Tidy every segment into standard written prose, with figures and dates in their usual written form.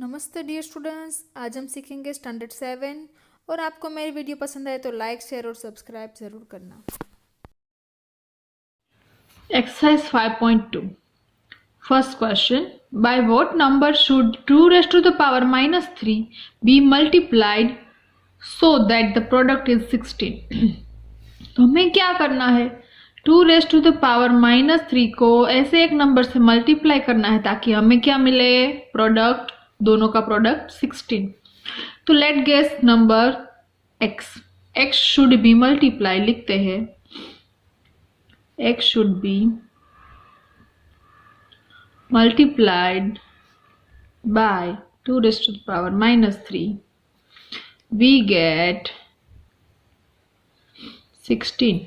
नमस्ते dear students, आज हम सीखेंगे स्टैंडर्ड 7 और आपको मेरी वीडियो पसंद आए तो लाइक शेयर और सब्सक्राइब ज़रूर करना। Exercise 5.2. First question. By what number should 2 raised to the power minus 3 be multiplied so that the product is 16? तो हमें क्या करना है, 2 raised to the power minus 3 को ऐसे एक नंबर से मल्टीप्लाई करना है ताकि हमें क्या मिले, प्रोडक्ट, दोनों का प्रोडक्ट 16। तो let guess number x. x should be multiply, लिखते हैं x should be multiplied by 2 raised to the power minus 3. We get 16।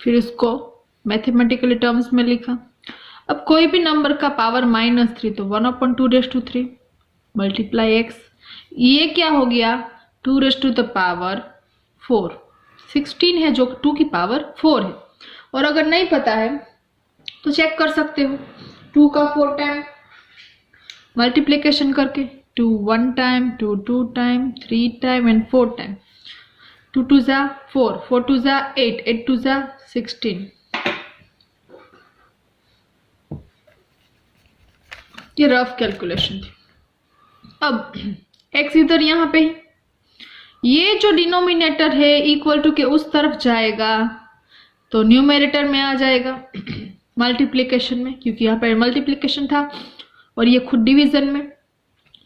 फिर इसको मैथमेटिकली टर्म्स में लिखा। अब कोई भी नंबर का पावर -3 तो 1/2 raised to 3 मल्टीप्लाई x। ये क्या हो गया, 2 raised to the power 4। 16 है जो 2 की पावर 4 है। और अगर नहीं पता है तो चेक कर सकते हो, 2 का 4 टाइम मल्टीप्लिकेशन करके, 2 1 time, 2 2 time, 3 time and 4 time. 2 2 जा 4, 4 2 जा 8, 8 2 जा 16। ये रफ कैलकुलेशन थी। अब x इधर यहाँ पे, ये जो डिनोमिनेटर है इक्वल टू के उस तरफ जाएगा तो न्यूमेरेटर में आ जाएगा मल्टीप्लिकेशन में, क्योंकि यहाँ पे मल्टीप्लिकेशन था और ये खुद डिवीजन में,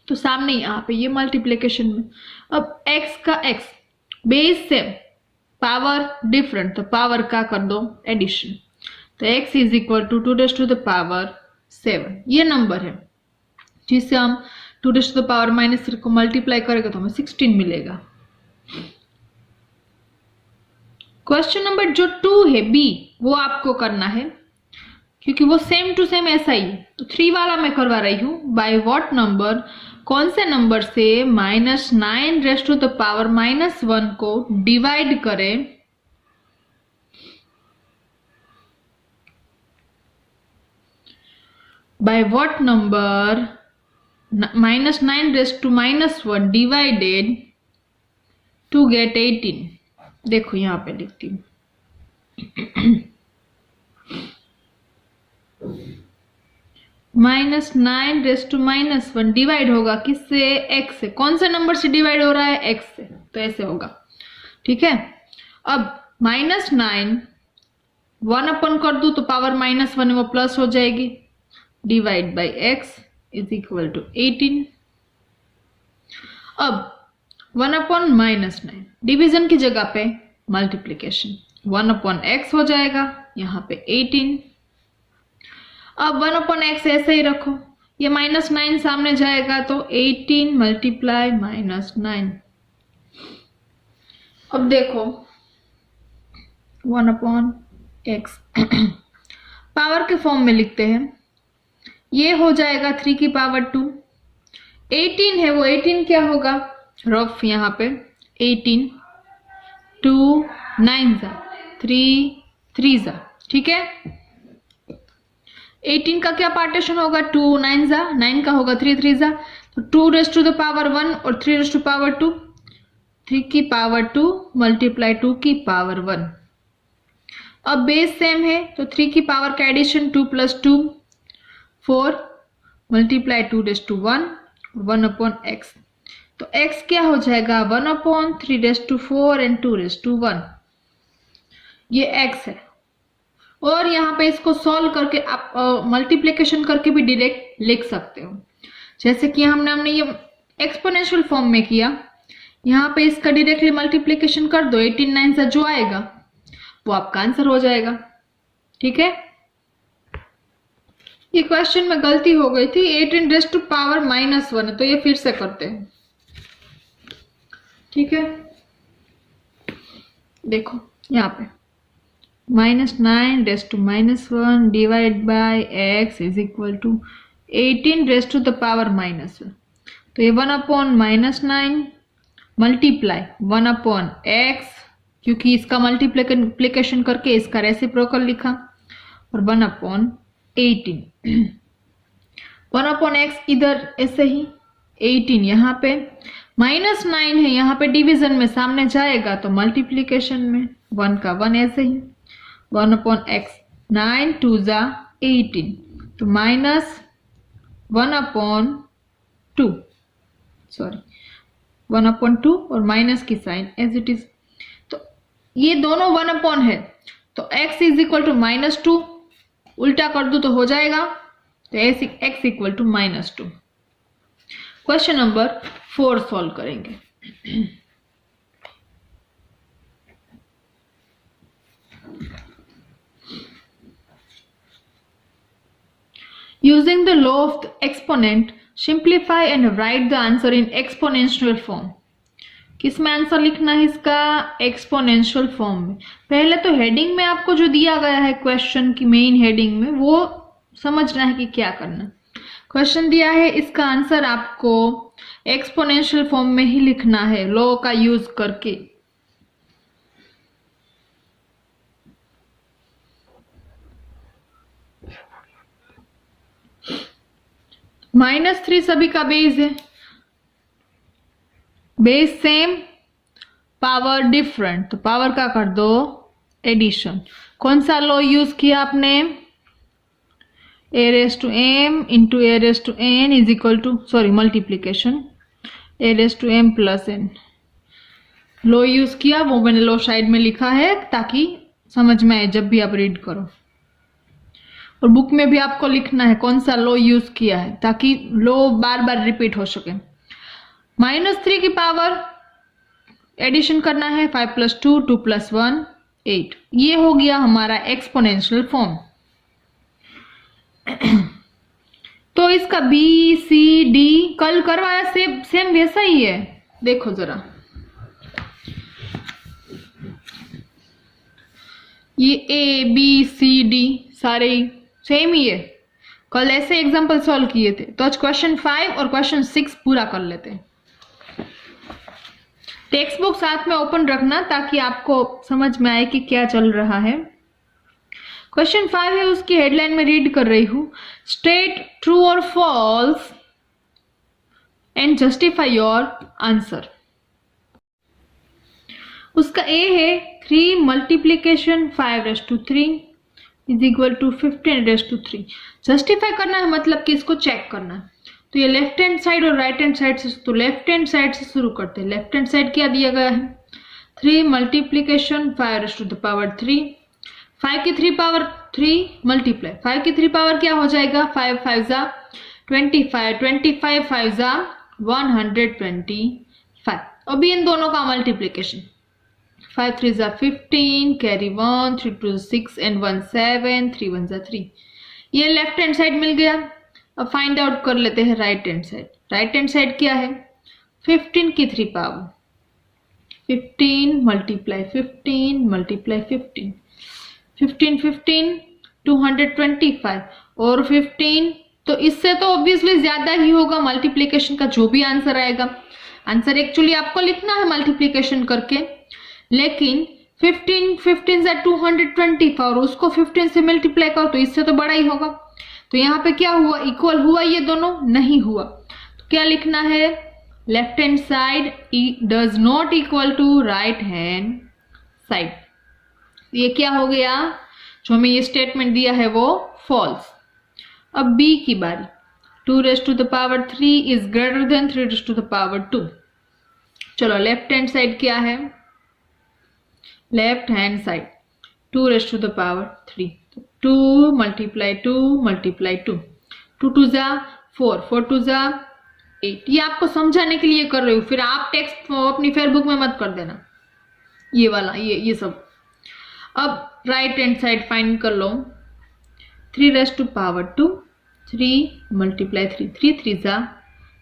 तो सामने यहाँ पे ये मल्टीप्लिकेशन में। अब x का x base same, power different, तो पावर का कर दो एडिशन। तो x is equal to 2 raised to the power 7। ये नंबर है जिससे हम 2 raised to the power -3 को मल्टीप्लाई करेंगे तो हमें 16 मिलेगा। क्वेश्चन नंबर जो 2 है b, वो आपको करना है क्योंकि वो सेम टू सेम ऐसा ही है। तो 3 वाला मैं करवा रही हूं। बाय व्हाट नंबर, कौन से नंबर से -9 raised to the power -1 को डिवाइड करें by what number -9 raised to -1 divided to get 18। देखो यहां पे लिखती हूं, -9 raised to -1 डिवाइड होगा किससे, x से। कौन से नंबर से डिवाइड हो रहा है, x से, तो ऐसे होगा। ठीक है। अब -9 1 अपन कर दू तो पावर -1 वो प्लस हो जाएगी, divide by x is equal to 18। अब 1/-9 डिवीजन की जगह पे मल्टीप्लिकेशन, 1/x हो जाएगा, यहाँ पे 18। अब 1/x ऐसे ही रखो, ये -9 सामने जाएगा तो 18 मल्टीप्लाई -9। अब देखो 1/x पावर के फॉर्म में लिखते हैं, ये हो जाएगा 3 की पावर 2। 18 है वो 18 क्या होगा, रफ यहाँ पे 18, 2 9 जा 3 3 जा। ठीक है। 18 का क्या पार्टीशन होगा, 2 9 जा, 9 का होगा 3 3 जा, तो 2 raised to the power 1 और 3 raised to power 2, 3 की पावर 2 मल्टीप्लाई 2 की पावर 1। अब बेस सेम है तो 3 की पावर का addition 2 + 2 4 multiply 2 raised to 1 1/x। तो x क्या हो जाएगा, 1/3 raised to 4 and 2 raised to 1। ये x है। और यहाँ पे इसको सॉल्व करके आप मल्टीप्लिकेशन करके भी डायरेक्ट लिख सकते हो, जैसे कि हमने ये एक्सपोनेंशियल फॉर्म में किया। यहाँ पे इसका डायरेक्टली मल्टीप्लिकेशन कर दो, 18 9 से जो आएगा वो आपका आंसर हो जाएगा। ठीक है। ये क्वेश्चन में गलती हो गई थी, 18 raised to power -1 है, तो ये फिर से करते हैं। ठीक है। देखो यहाँ पे -9 raised to -1 divide by x is equal to 18 raised to the power -1। तो ये 1/-9 मल्टीप्लाई 1/x, क्योंकि इसका मल्टीप्लिकेशन करके इसका रेसिप्रोकल लिखा, और 1/18। 1/x इधर ऐसे ही 18 यहाँ पे, -9 है यहाँ पे, डिवीजन में सामने जाएगा तो मल्टीप्लीकेशन में 1 का 1 ऐसे ही 1/x, 9 2 जा 18, तो -1/2, सॉरी 1/2 और माइनस की साइन एज इट इज, तो ये दोनों 1 है, तो x इज इक्वल टू -2, उल्टा कर दू तो हो जाएगा, तो x equal to -2। Question number 4 solve करेंगे। Using the law of the exponent, simplify and write the answer in exponential form. किस में आंसर लिखना है इसका? एक्सपोनेंशियल फॉर्म में। पहले तो हेडिंग में आपको जो दिया गया है क्वेश्चन की मेन हेडिंग में, वो समझना है कि क्या करना। क्वेश्चन दिया है, इसका आंसर आपको एक्सपोनेंशियल फॉर्म में ही लिखना है, लॉ का यूज करके। -3 सभी का बेस है, बेस सेम, पावर डिफरेंट, तो पावर का कर दो एडिशन। कौन सा लॉ यूज किया आपने? a raised to m into a raised to n is equal to, sorry multiplication, a raised to m plus n law use किया, वो मैंने लॉ साइड में लिखा है ताकि समझ में आए जब भी आप रीड करो। और बुक में भी आपको लिखना है कौन सा लॉ यूज किया है ताकि लॉ बार बार रिपीट हो सके। -3 की पावर एडिशन करना है, 5 + 2 2 + 1 8, ये हो गया हमारा एक्सपोनेंशियल फॉर्म। तो इसका B C D कल करवाया सेम वैसा ही है, देखो जरा, ये A B C D सारे सेम ही है, कल ऐसे एग्जांपल सॉल्व किए थे। तो आज क्वेश्चन 5 और क्वेश्चन 6 पूरा कर लेते हैं। टेक्स्ट बुक साथ में ओपन रखना ताकि आपको समझ में आए कि क्या चल रहा है। क्वेश्चन 5 है, उसकी हेडलाइन में रीड कर रही हूं, स्टेट ट्रू और false and justify your answer. उसका ए है 3 multiplication 5/3 is equal to 15/3। Justify करना है मतलब कि इसको चेक करना है। तो ये लेफ्ट हैंड साइड और राइट हैंड साइड से, तो लेफ्ट हैंड साइड से शुरू करते हैं। लेफ्ट हैंड साइड क्या दिया गया है? 3 मल्टीप्लीकेशन 5/3, 5 की 3 पावर 3 मल्टीप्लाई, 5 की 3 पावर क्या हो जाएगा? 5 5 जा 25, 25 5 जा 125। अभी इन दोनों का मल्टीप्लीकेशन, 5 3 जा 15, कैरी 1, 3 2 6 एंड 1 7, 3 1 जा 3। ये लेफ्ट हैंड साइड मिल गया। अब फाइंड आउट कर लेते हैं right hand side. Right hand side क्या है? 15 की 3 पावर, 15 मल्टीप्लाई 15 मल्टीप्लाई 15, 15 15 225 और 15, तो इससे तो ऑब्वियसली ज्यादा ही होगा मल्टीप्लीकेशन का जो भी आंसर आएगा। आंसर एक्चुअली आपको लिखना है मल्टीप्लीकेशन करके, लेकिन 15 से 225 और उसको 15 से मल्टीप्लाई करो तो इससे तो बड़ा ही होगा। तो यहाँ पे क्या हुआ? इक्वल हुआ ये दोनों? नहीं हुआ। तो क्या लिखना है? Left hand side does not equal to right hand side. ये क्या हो गया? जो हमें ये स्टेटमेंट दिया है वो फॉल्स। अब बी की बारी, 2⁻³ इज ग्रेटर देन 3⁻²। चलो लेफ्ट हैंड साइड क्या है? Left hand side 2⁻³ 2 multiply 2 multiply 2, 2 2 जा 4, 4 2 जा 8। ये आपको समझाने के लिए कर रही हूँ, फिर आप टेक्स्ट अपनी फेयरबुक में मत कर देना ये वाला, ये सब। अब राइट हैंड साइड फाइंड कर लो, 3⁻², 3 मल्टीप्लाई 3, 3 3 जा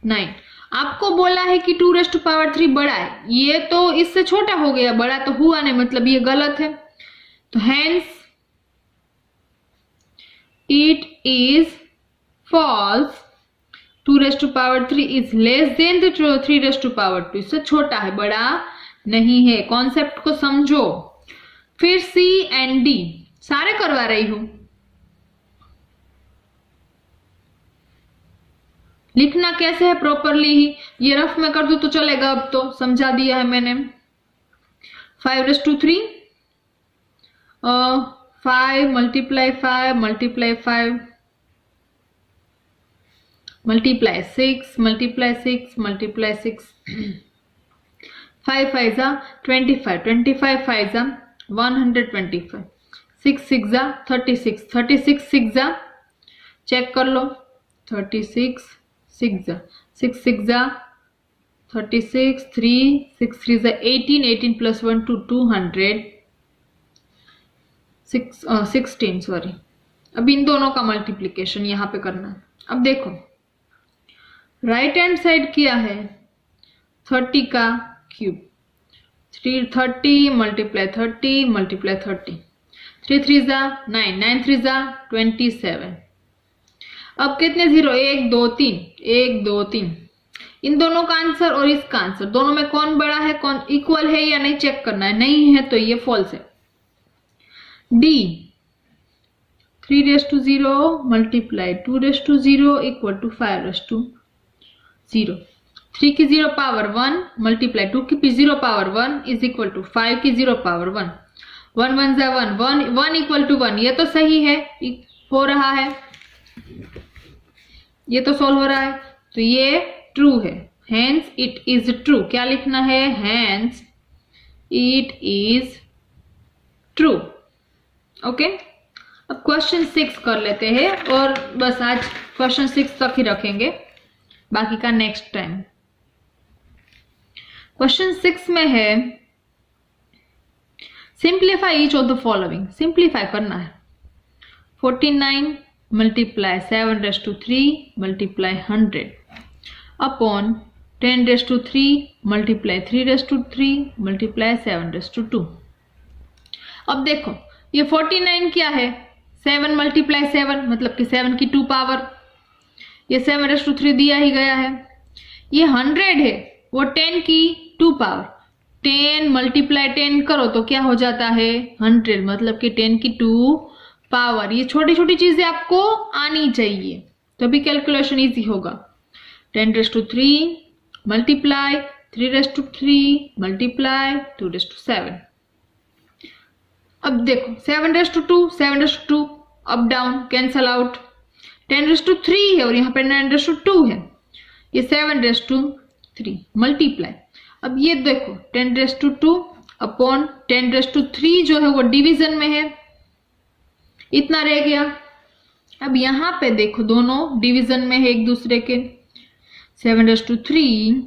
9। आपको बोला है कि 2⁻³ बड़ा है, ये तो इससे छोटा हो गया, बड़ा तो हुआ नहीं, मतलब ये गलत है। तो hence it is false, 2⁻³ is less than the 3⁻², इससे छोटा है, बड़ा नहीं है। कॉन्सेप्ट को समझो। फिर C एंड D सारे करवा रही हूं। लिखना कैसे है प्रॉपरली ही, ये रफ में कर दूं तो चलेगा, अब तो समझा दिया है मैंने। 5^3 5 multiply 5 multiply 5 multiply 6 multiply 6 multiply 6 5 5 25 25 5 125 6 6 36 36 6 check कर लो 36 6 6 6 36 3 6 3 18 18 plus 1 200 16 सॉरी। अब इन दोनों का मल्टीप्लीकेशन यहां पे करना है। अब देखो राइट हैंड साइड किया है 30 का क्यूब 30 multiply 30 multiply 30 3 3 9 9 3 27। अब कितने जीरो 1 2 3 1 2 3। इन दोनों का आंसर और इसका आंसर दोनों में कौन बड़ा है, कौन इक्वल है या नहीं चेक करना है। नहीं है तो ये फॉल्स है। D 3^0 multiply 2^0 equal to 5^0। 3 की 0 पावर 1 multiply 2 की 0 पावर 1 is equal to 5 की 0 पावर 1 1 1 1 1 equal to 1। ये तो सही है, हो रहा है, ये तो सॉल्व हो रहा है, तो ये ट्रू है। Hence it is true. क्या लिखना है, hence it is true. Okay, अब क्वेश्चन 6 कर लेते हैं और बस आज क्वेश्चन 6 तक ही रखेंगे, बाकी का नेक्स्ट टाइम। क्वेश्चन 6 में है simplify each of the following. Simplify करना है 49 multiply 7^3 multiply 100 upon 10^3 multiply 3^3 multiply 7^2। अब देखो ये 49 क्या है, 7 multiply 7 मतलब कि 7 की 2 पावर, ये 7^3 दिया ही गया है। ये 100 है, वो 10 की 2 पावर, 10 multiply 10 करो तो क्या हो जाता है 100 मतलब कि 10 की 2 पावर। ये छोटी छोटी चीजें आपको आनी चाहिए तभी कैलकुलेशन इजी होगा। 10^3 multiply 3^3 multiply 2^7। अब देखो 7^2 7^2 अप डाउन कैंसल आउट, 10^3 है और यहाँ पे 9^2 है, ये 7^3 मल्टीप्लाई। अब ये देखो 10^2 अपॉन 10^3 जो है वो डिवीजन में है, इतना रह गया। अब यहां पे देखो दोनों डिवीजन में है एक दूसरे के, 7^3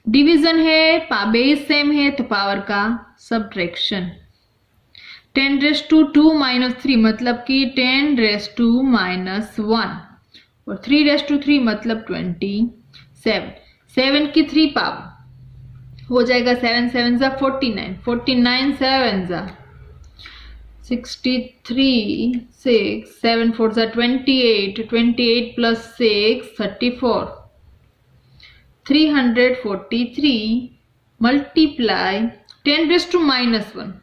डिवीजन है, बेस सेम है तो पावर का सब्ट्रैक्शन। 10^2 -3 मतलब कि 10^-1 और 3^3 मतलब 27। 7 की 3 पावर हो जाएगा 7 7 49, 49 7 63 6 7 4 28, 28 plus 6 34, 343 multiply 10^-1।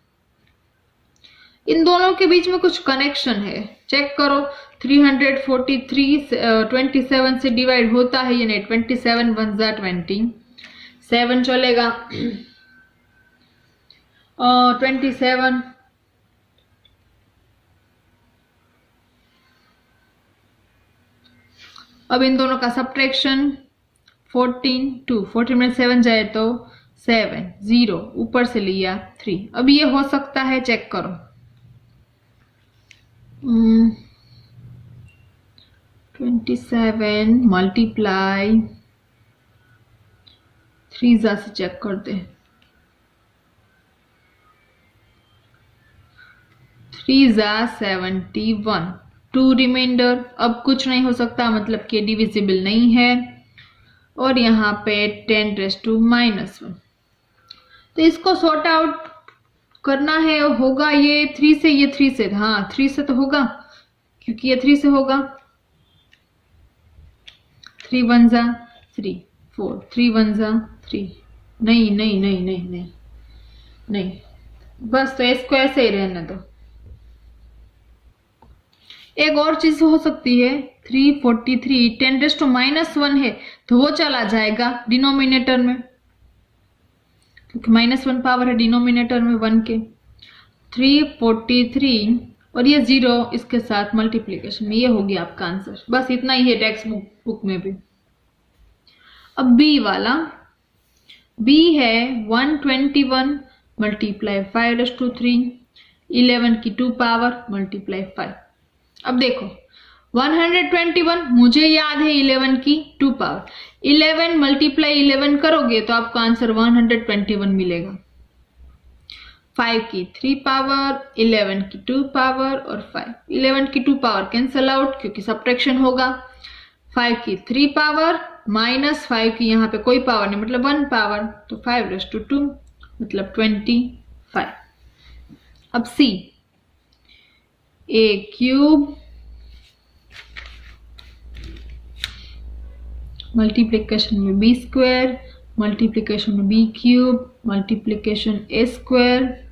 इन दोनों के बीच में कुछ कनेक्शन है, चेक करो। 343 27 से डिवाइड होता है या नहीं, 27 1 27 चलेगा, 27 अब इन दोनों का सब्ट्रैक्शन 14 में 7 जाए तो 7 0 ऊपर से लिया 3। अब ये हो सकता है, चेक करो। 27 मल्टीप्लाई 3 से चेक करते हैं, 3 71, 2 रिमाइंडर। अब कुछ नहीं हो सकता मतलब कि डिविजिबल नहीं है, और यहाँ पे 10^-1। तो इसको सॉर्ट आउट करना है, होगा ये 3 से, ये 3 से, हाँ 3 से तो होगा क्योंकि ये 3 से होगा। 3 1 3 4, 3 1 3, नहीं नहीं नहीं नहीं नहीं नहीं, बस तो इसको ऐसे ही रहने दो। एक और चीज हो सकती है 343 10⁻⁻1 है तो वो चला जाएगा डिनोमिनेटर में, क्योंकि -1 पावर है डिनोमिनेटर में 1 के। 343 और ये 0 इसके साथ मल्टीप्लीकेशन में, ये हो गया आपका आंसर। बस इतना ही है टेक्स्ट बुक में भी। अब बी वाला, बी है 121 मल्टीप्लाई 5⁻3 11 की 2 पावर मल्टीप्लाई 5। अब देखो 121 मुझे याद है 11 की 2 पावर, 11 मल्टीप्लाई 11 करोगे तो आपको आंसर 121 मिलेगा। 5 की 3 पावर, 11 की 2 पावर और 5। 11 की 2 पावर कैंसल आउट क्योंकि सब्ट्रैक्शन होगा। 5 की 3 पावर माइनस 5 की यहाँ पे कोई पावर नहीं मतलब 1 पावर, तो 5⁻2 मतलब 25। अब सी, ए क्यूब मल्टीप्लिकेशन में बी स्क्वायर, मल्टीप्लिकेशन में बी क्यूब, मल्टीप्लिकेशन ए स्क्वायर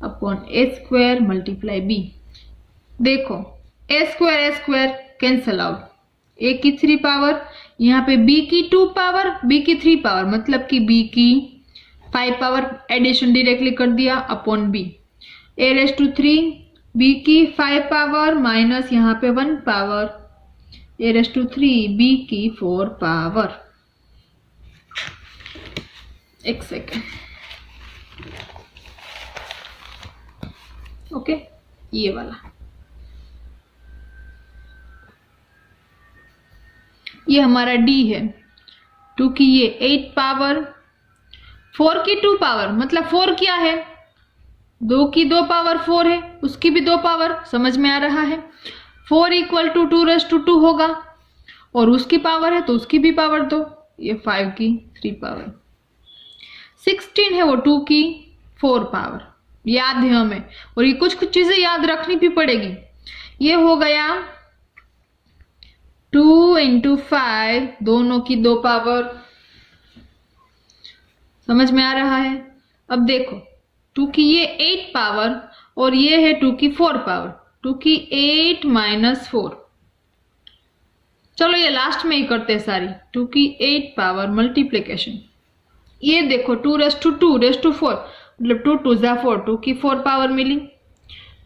अपॉन ए स्क्वायर मल्टीप्लाई बी। देखो ए स्क्वायर कैंसल आउट, ए की 3 पावर, यहाँ पे बी की 2 पावर, बी की 3 पावर मतलब कि बी की 5 पावर, एडिशन डायरेक्टली कर दिया अपॉन बी। a⁻3 बी की 5 पावर माइनस यहाँ पे 1 पावर, a⁻3 बी की 4 पावर। एक सेकेंड, ओके ये वाला, ये हमारा डी है। 2 की ये 8 पावर, 4 की 2 पावर मतलब 4 क्या है, 2 की 2 पावर 4 है, उसकी भी 2 पावर, समझ में आ रहा है। 4 = 2⁻2 होगा और उसकी पावर है तो उसकी भी पावर दो, ये 5 की 3 पावर। 16 है वो 2 की 4 पावर, याद है हमें, और ये कुछ चीजें याद रखनी भी पड़ेगी। ये हो गया 2 × 5, दोनों की 2 पावर, समझ में आ रहा है। अब देखो 2 की ये 8 पावर और ये है 2 की 4 पावर, 2 की 8 - 4। चलो ये लास्ट में ही करते हैं सारी। 2 की 8 पावर मल्टीप्लिकेशन, ये देखो 2⁻2⁴ मतलब 2 × 2 = 4, 2 की 4 पावर मिली।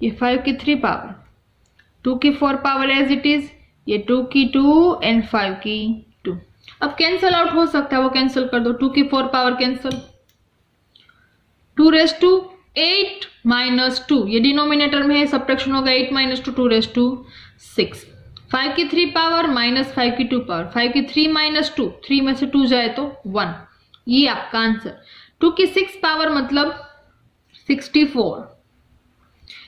ये 5 की 3 पावर, 2 की 4 पावर एज इट इज, ये 2 की 2 एंड 5 की 2। अब कैंसल आउट हो सकता है, वो कैंसिल कर दो। 2 की 4 पावर कैंसिल, 2⁻8 - 2 ये डिनोमिनेटर में है, सब्ट्रैक्शन होगा 8 - 2 2⁻6। 5 की 3 पावर माइनस 5 की 2 पावर, 5 की 3 - 2, 3 में से 2 जाए तो 1, ये आपका आंसर। 2 की 6 पावर मतलब 64।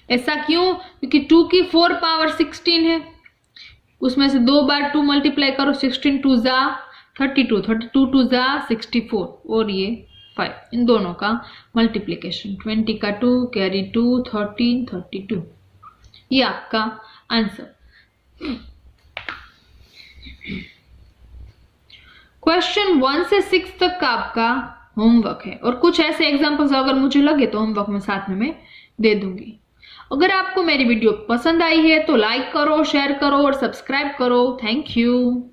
ऐसा क्यों, क्योंकि 2 की 4 पावर 16 है, उसमें से 2 बार 2 मल्टीप्लाई करो, 16 × 2 = 32, 32 × 2 = 64 और ये 5, इन दोनों का मल्टीप्लिकेशन 20 का 2 कैरी 2 13 32, ये आपका आंसर। क्वेश्चन 1 से 6 तक का आपका होमवर्क है, और कुछ ऐसे एग्जांपल्स अगर मुझे लगे तो होमवर्क में साथ में मैं दे दूंगी। अगर आपको मेरी वीडियो पसंद आई है तो लाइक करो, शेयर करो और सब्सक्राइब करो। Thank you.